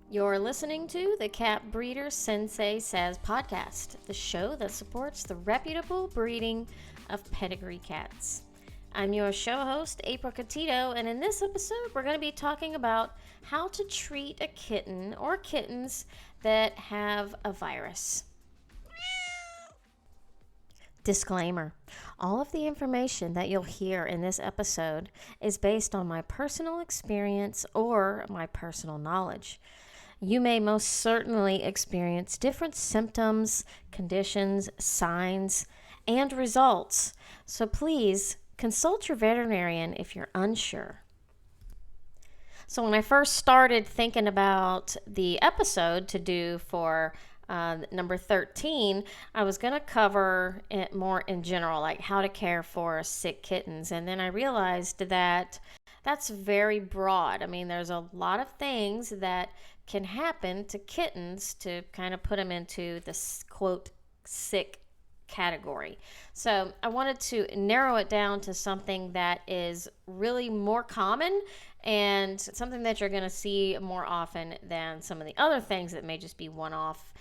You're listening to the Cat Breeder Sensei Says podcast, the show that supports the reputable breeding of pedigree cats. I'm your show host, April Catito, and in this episode, we're going to be talking about how to treat a kitten or kittens that have a virus. Disclaimer: all of the information that you'll hear in this episode is based on my personal experience or my personal knowledge. You may most certainly experience different symptoms, conditions, signs, and results, so please consult your veterinarian if you're unsure. So when I first started thinking about the episode to do for number 13, I was going to cover it more in general, like how to care for sick kittens. And then I realized that that's very broad. I mean, there's a lot of things that can happen to kittens to kind of put them into this, quote, sick category. So I wanted to narrow it down to something that is really more common and something that you're going to see more often than some of the other things that may just be one-off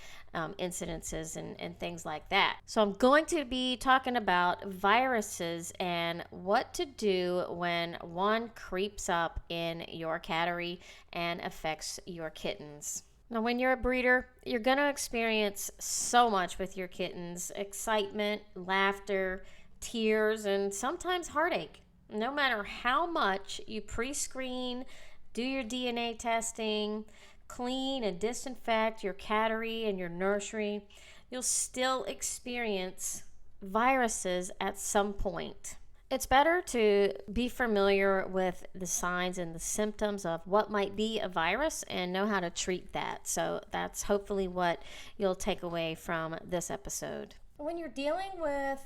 incidences and things like that. So I'm going to be talking about viruses and what to do when one creeps up in your cattery and affects your kittens. Now, when you're a breeder, you're going to experience so much with your kittens: excitement, laughter, tears, and sometimes heartache. No matter how much you pre-screen, do your DNA testing, clean and disinfect your cattery and your nursery, you'll still experience viruses at some point. It's better to be familiar with the signs and the symptoms of what might be a virus and know how to treat that. So that's hopefully what you'll take away from this episode. When you're dealing with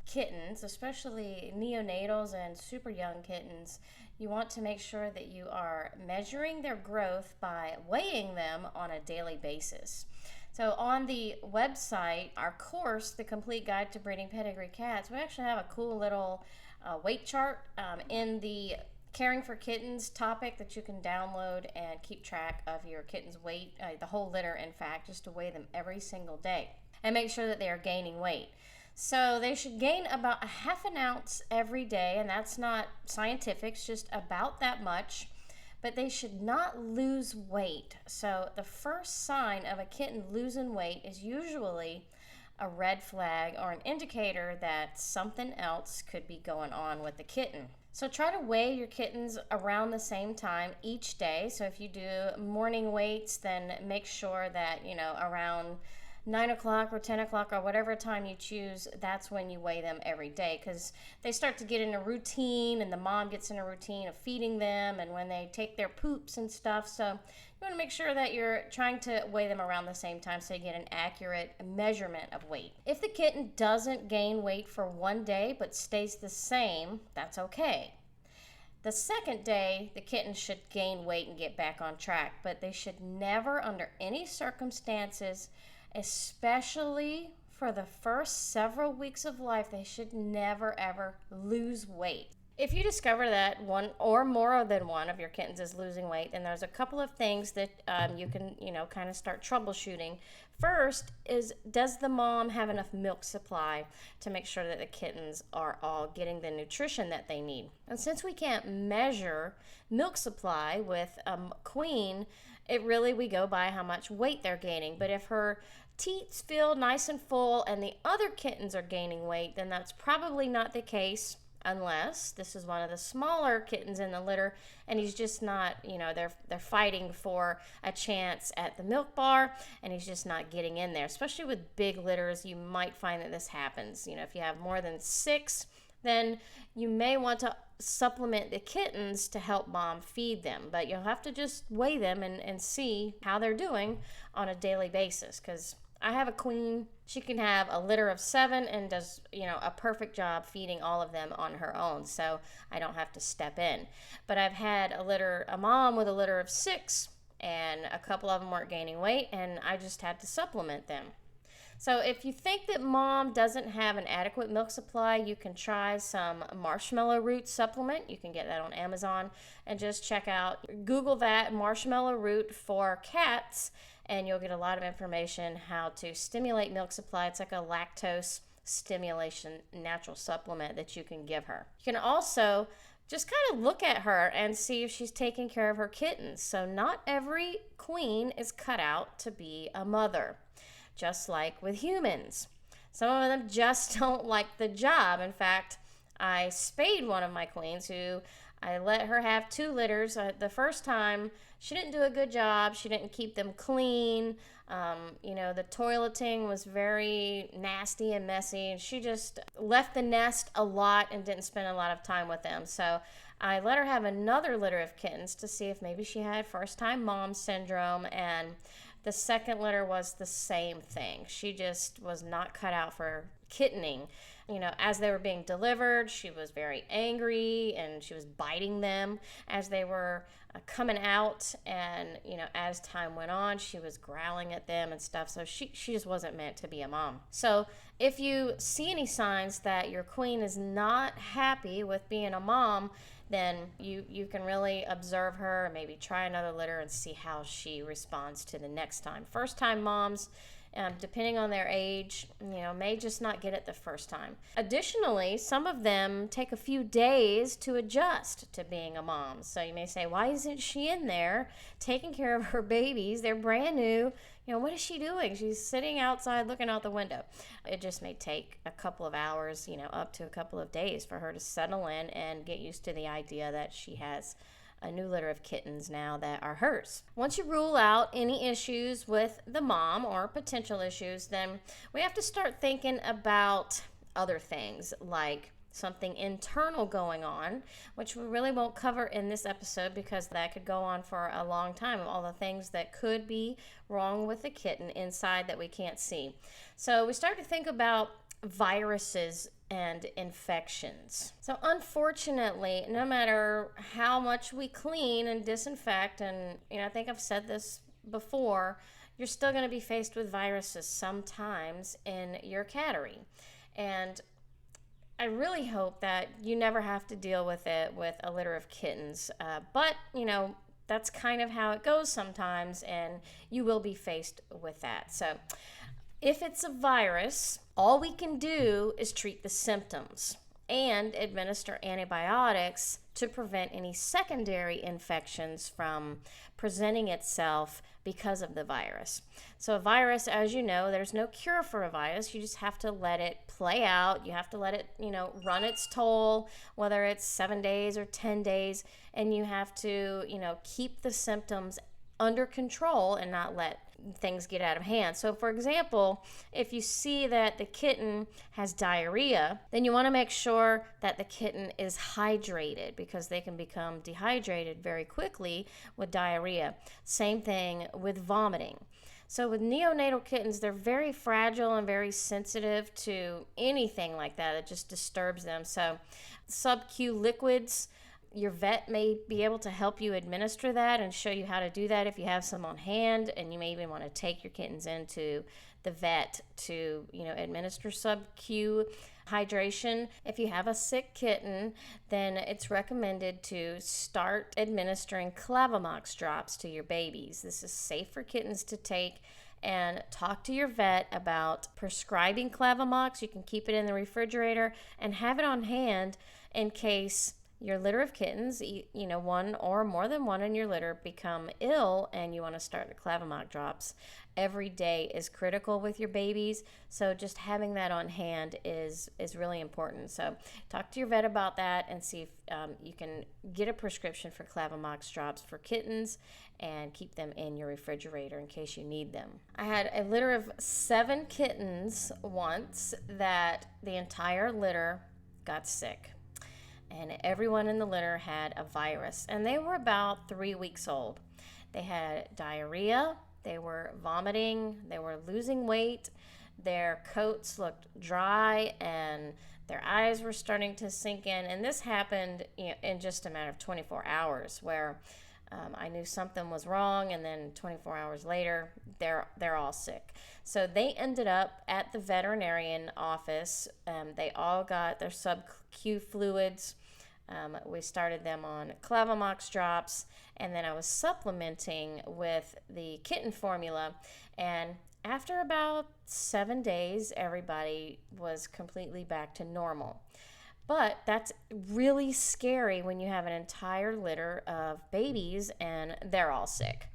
kittens, especially neonatals and super young kittens, you want to make sure that you are measuring their growth by weighing them on a daily basis. So on the website, our course, The Complete Guide to Breeding Pedigree Cats, we actually have a cool little weight chart in the Caring for Kittens topic that you can download and keep track of your kitten's weight, the whole litter, in fact, just to weigh them every single day and make sure that they are gaining weight. So they should gain about a half an ounce every day, and that's not scientific, it's just about that much. But they should not lose weight. So the first sign of a kitten losing weight is usually a red flag or an indicator that something else could be going on with the kitten. So try to weigh your kittens around the same time each day. So if you do morning weights, then make sure that, around 9 o'clock or 10 o'clock or whatever time you choose, that's when you weigh them every day, because they start to get in a routine and the mom gets in a routine of feeding them and when they take their poops and stuff. So you want to make sure that you're trying to weigh them around the same time so you get an accurate measurement of weight. If the kitten doesn't gain weight for one day but stays the same, that's okay. The second day, the kitten should gain weight and get back on track, but they should never, under any circumstances, especially for the first several weeks of life, they should never ever lose weight. If you discover that one or more than one of your kittens is losing weight, then there's a couple of things that you can, kind of start troubleshooting. First is, does the mom have enough milk supply to make sure that the kittens are all getting the nutrition that they need? And since we can't measure milk supply with a queen, we go by how much weight they're gaining. But if her teats feel nice and full and the other kittens are gaining weight, then that's probably not the case, unless this is one of the smaller kittens in the litter and he's just not, they're fighting for a chance at the milk bar and he's just not getting in there. Especially with big litters, you might find that this happens. If you have more than 6, then you may want to supplement the kittens to help mom feed them. But you'll have to just weigh them and see how they're doing on a daily basis, because I have a queen. She can have a litter of 7 and does, a perfect job feeding all of them on her own, so I don't have to step in. But I've had a mom with a litter of 6, and a couple of them weren't gaining weight, and I just had to supplement them. So if you think that mom doesn't have an adequate milk supply, you can try some marshmallow root supplement. You can get that on Amazon, and just check out, Google that, marshmallow root for cats, and you'll get a lot of information how to stimulate milk supply. It's like a lactose stimulation natural supplement that you can give her. You can also just kind of look at her and see if she's taking care of her kittens. So not every queen is cut out to be a mother, just like with humans. Some of them just don't like the job. In fact, I spayed one of my queens who I let her have 2 litters. The first time, she didn't do a good job. She didn't keep them clean. The toileting was very nasty and messy. And she just left the nest a lot and didn't spend a lot of time with them. So I let her have another litter of kittens to see if maybe she had first-time mom syndrome. And the second litter was the same thing. She just was not cut out for kittening. As they were being delivered, she was very angry and she was biting them as they were coming out. And, as time went on, she was growling at them and stuff. So she just wasn't meant to be a mom. So if you see any signs that your queen is not happy with being a mom, then you can really observe her and maybe try another litter and see how she responds to the next time. First time moms, depending on their age, may just not get it the first time. Additionally, some of them take a few days to adjust to being a mom. So you may say, why isn't she in there taking care of her babies? They're brand new. What is she doing? She's sitting outside looking out the window. It just may take a couple of hours, up to a couple of days for her to settle in and get used to the idea that she has a new litter of kittens now that are hers. Once you rule out any issues with the mom or potential issues, then we have to start thinking about other things like something internal going on, which we really won't cover in this episode because that could go on for a long time, all the things that could be wrong with the kitten inside that we can't see. So we start to think about viruses and infections. So unfortunately, no matter how much we clean and disinfect, and I think I've said this before, you're still going to be faced with viruses sometimes in your cattery. And I really hope that you never have to deal with it with a litter of kittens. But that's kind of how it goes sometimes, and you will be faced with that. So if it's a virus, all we can do is treat the symptoms and administer antibiotics to prevent any secondary infections from presenting itself because of the virus. So a virus, as you know, there's no cure for a virus. You just have to let it play out. You have to let it, run its toll, whether it's 7 days or 10 days, and you have to, keep the symptoms under control and not let things get out of hand. So for example, if you see that the kitten has diarrhea, then you want to make sure that the kitten is hydrated because they can become dehydrated very quickly with diarrhea. Same thing with vomiting. So with neonatal kittens, they're very fragile and very sensitive to anything like that. It just disturbs them. So sub-Q liquids, your vet may be able to help you administer that and show you how to do that if you have some on hand, and you may even want to take your kittens into the vet to, administer sub-Q hydration. If you have a sick kitten, then it's recommended to start administering Clavamox drops to your babies. This is safe for kittens to take, and talk to your vet about prescribing Clavamox. You can keep it in the refrigerator and have it on hand in case your litter of kittens, one or more than one in your litter, become ill and you want to start the Clavamox drops. Every day is critical with your babies, so just having that on hand is really important. So talk to your vet about that and see if you can get a prescription for Clavamox drops for kittens and keep them in your refrigerator in case you need them. I had a litter of 7 kittens once that the entire litter got sick. And everyone in the litter had a virus. And they were about 3 weeks old. They had diarrhea, they were vomiting, they were losing weight, their coats looked dry, and their eyes were starting to sink in. And this happened in just a matter of 24 hours, where I knew something was wrong, and then 24 hours later, they're all sick. So they ended up at the veterinarian office. They all got their sub-Q fluids. We started them on Clavamox drops, and then I was supplementing with the kitten formula. And after about 7 days, everybody was completely back to normal. But that's really scary when you have an entire litter of babies and they're all sick.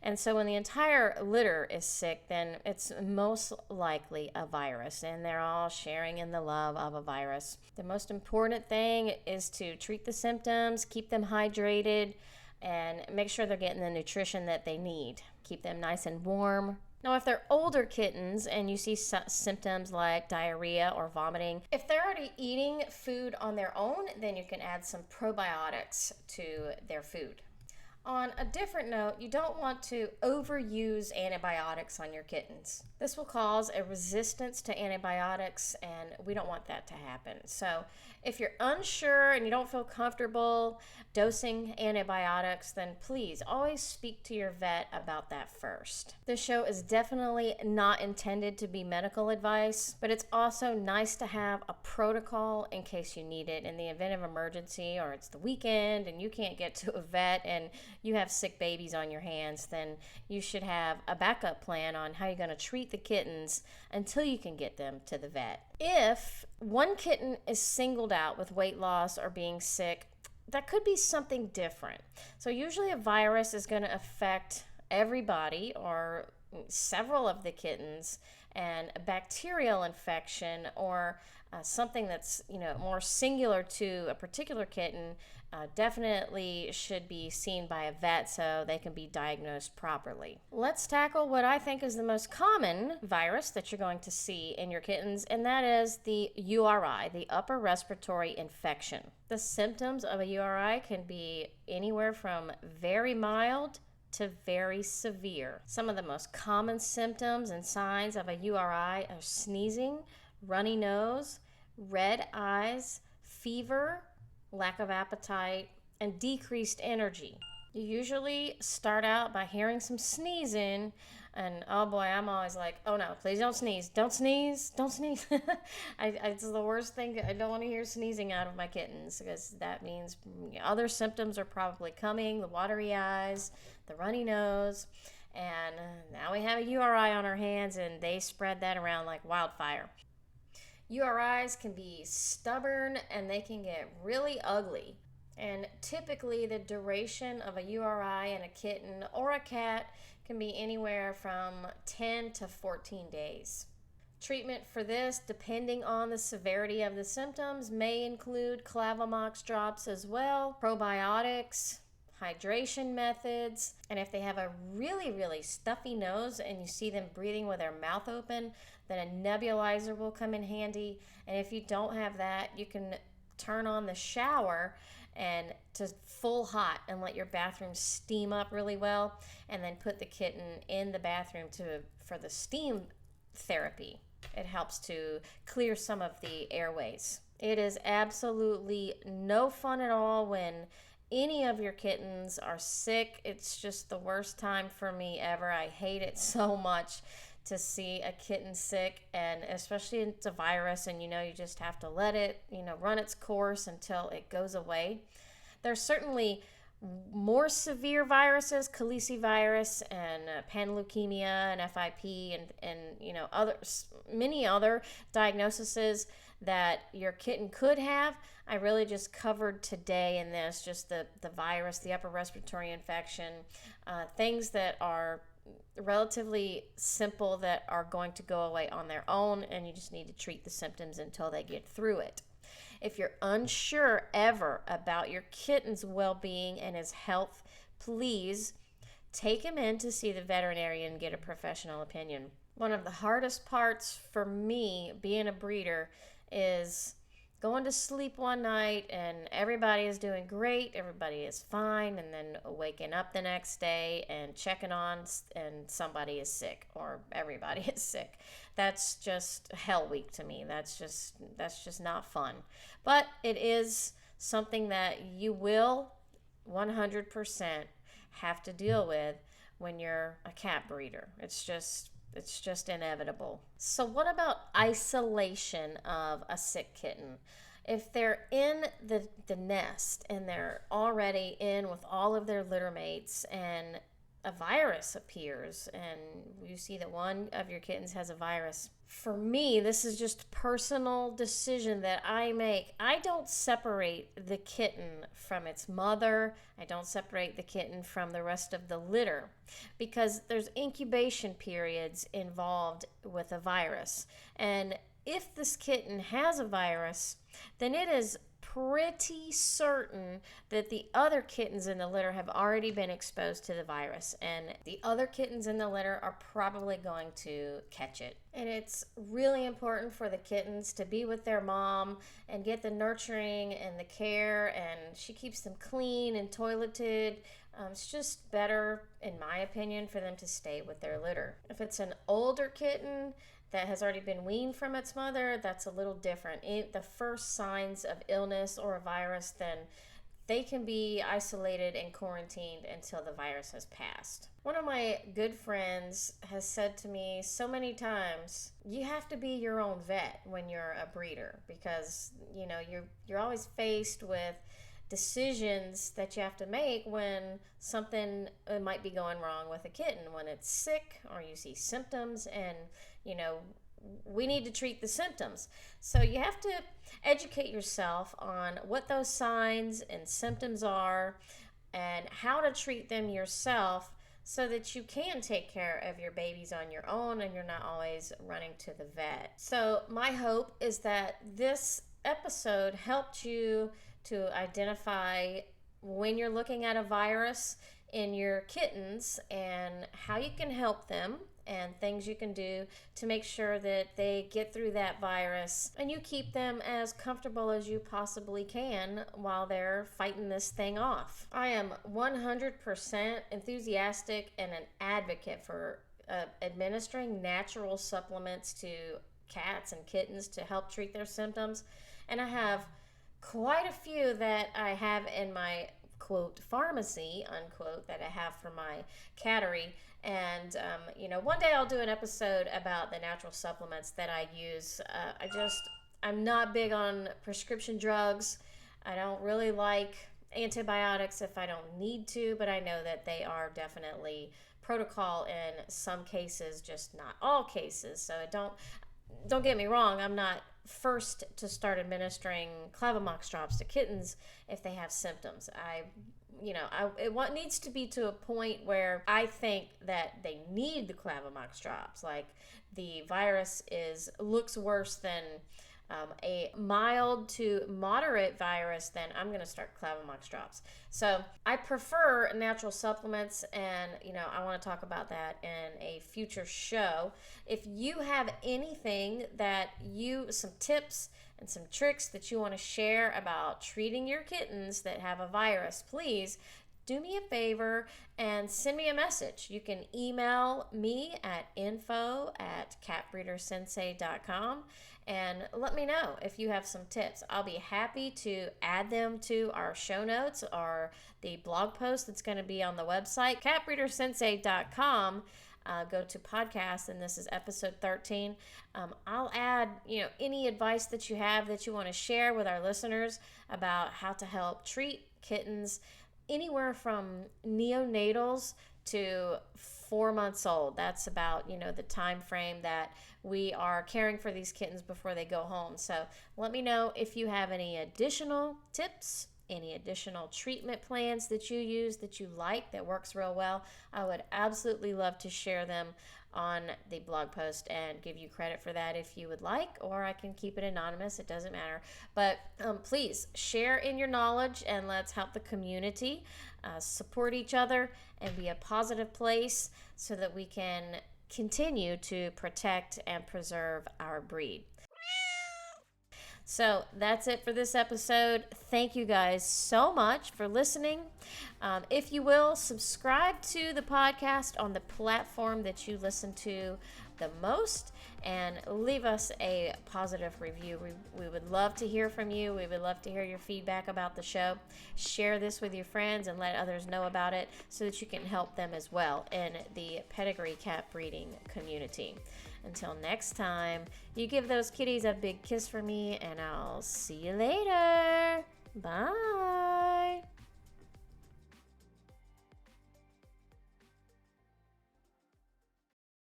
And so when the entire litter is sick, then it's most likely a virus, and they're all sharing in the love of a virus. The most important thing is to treat the symptoms, keep them hydrated, and make sure they're getting the nutrition that they need. Keep them nice and warm. Now, if they're older kittens and you see symptoms like diarrhea or vomiting, if they're already eating food on their own, then you can add some probiotics to their food. On a different note, you don't want to overuse antibiotics on your kittens. This will cause a resistance to antibiotics, and we don't want that to happen. So if you're unsure and you don't feel comfortable dosing antibiotics, then please always speak to your vet about that first. This show is definitely not intended to be medical advice, but it's also nice to have a protocol in case you need it in the event of emergency, or it's the weekend and you can't get to a vet and you have sick babies on your hands. Then you should have a backup plan on how you're going to treat the kittens until you can get them to the vet. If one kitten is singled out with weight loss or being sick, that could be something different. So usually a virus is going to affect everybody or several of the kittens, and a bacterial infection or something that's more singular to a particular kitten definitely should be seen by a vet so they can be diagnosed properly. Let's tackle what I think is the most common virus that you're going to see in your kittens, and that is the URI, the upper respiratory infection. The symptoms of a URI can be anywhere from very mild to very severe. Some of the most common symptoms and signs of a URI are sneezing, runny nose, red eyes, fever, lack of appetite, and decreased energy. You usually start out by hearing some sneezing, and oh boy, I'm always like, oh no, please don't sneeze. Don't sneeze. Don't sneeze. It's the worst thing. I don't want to hear sneezing out of my kittens, because that means other symptoms are probably coming, the watery eyes, the runny nose, and now we have a URI on our hands, and they spread that around like wildfire. URIs can be stubborn and they can get really ugly. And typically the duration of a URI in a kitten or a cat can be anywhere from 10 to 14 days. Treatment for this, depending on the severity of the symptoms, may include Clavamox drops as well, probiotics, hydration methods, and if they have a really, really stuffy nose and you see them breathing with their mouth open, then a nebulizer will come in handy. And if you don't have that, you can turn on the shower and to full hot and let your bathroom steam up really well, and then put the kitten in the bathroom for the steam therapy. It helps to clear some of the airways. It is absolutely no fun at all when any of your kittens are sick. It's just the worst time for me ever. I hate it so much to see a kitten sick, and especially if it's a virus and you just have to let it run its course until it goes away. There's certainly more severe viruses, calicivirus and panleukemia and FIP and many other diagnoses that your kitten could have. I really just covered today in this just the virus, the upper respiratory infection, things that are relatively simple that are going to go away on their own, and you just need to treat the symptoms until they get through it. If you're unsure ever about your kitten's well-being and his health, please take him in to see the veterinarian and get a professional opinion. One of the hardest parts for me being a breeder is going to sleep one night and everybody is doing great, everybody is fine, and then waking up the next day and checking on and somebody is sick or everybody is sick. That's just hell week to me. That's just not fun. But it is something that you will 100% have to deal with when you're a cat breeder. It's just inevitable. So what about isolation of a sick kitten? If they're in the nest and they're already in with all of their litter mates and a virus appears and you see that one of your kittens has a virus, for me, this is just a personal decision that I make. I don't separate the kitten from its mother. I don't separate the kitten from the rest of the litter because there's incubation periods involved with a virus. And if this kitten has a virus, then it is pretty certain that the other kittens in the litter have already been exposed to the virus, and the other kittens in the litter are probably going to catch it. And it's really important for the kittens to be with their mom and get the nurturing and the care, and she keeps them clean and toileted. It's just better, in my opinion, for them to stay with their litter. If it's an older kitten that has already been weaned from its mother, that's a little different. The first signs of illness or a virus, then they can be isolated and quarantined until the virus has passed. One of my good friends has said to me so many times, you have to be your own vet when you're a breeder because you're always faced with decisions that you have to make when something might be going wrong with a kitten, when it's sick or you see symptoms, and we need to treat the symptoms. So you have to educate yourself on what those signs and symptoms are and how to treat them yourself so that you can take care of your babies on your own and you're not always running to the vet. So my hope is that this episode helped you to identify when you're looking at a virus in your kittens and how you can help them and things you can do to make sure that they get through that virus and you keep them as comfortable as you possibly can while they're fighting this thing off. I am 100% enthusiastic and an advocate for administering natural supplements to cats and kittens to help treat their symptoms, and I have quite a few that I have in my quote pharmacy unquote that I have for my cattery. And one day I'll do an episode about the natural supplements that I use. I'm not big on prescription drugs. I don't really like antibiotics if I don't need to, but I know that they are definitely protocol in some cases, just not all cases. So don't get me wrong, I'm not first to start administering Clavamox drops to kittens if they have symptoms. It needs to be to a point where I think that they need the Clavamox drops. Like the virus looks worse than a mild to moderate virus, then I'm going to start Clavamox drops. So I prefer natural supplements, and I want to talk about that in a future show. If you have anything some tips and some tricks that you want to share about treating your kittens that have a virus, please do me a favor and send me a message. You can email me at info@catbreedersensei.com and let me know if you have some tips. I'll be happy to add them to our show notes or the blog post that's going to be on the website, catbreedersensei.com. Go to podcast, and this is episode 13. I'll add, any advice that you have that you want to share with our listeners about how to help treat kittens anywhere from neonatals to 4 months old. That's about, the time frame that we are caring for these kittens before they go home. So let me know if you have any additional tips, any additional treatment plans that you use that you like, that works real well. I would absolutely love to share them on the blog post and give you credit for that if you would like, or I can keep it anonymous. It doesn't matter. But please share in your knowledge and let's help the community support each other and be a positive place so that we can continue to protect and preserve our breed. So that's it for this episode. Thank you guys so much for listening. If you will, subscribe to the podcast on the platform that you listen to the most, and leave us a positive review. We would love to hear from you. We would love to hear your feedback about the show. Share this with your friends and let others know about it so that you can help them as well in the pedigree cat breeding community. Until next time, you give those kitties a big kiss for me, and I'll see you later. Bye.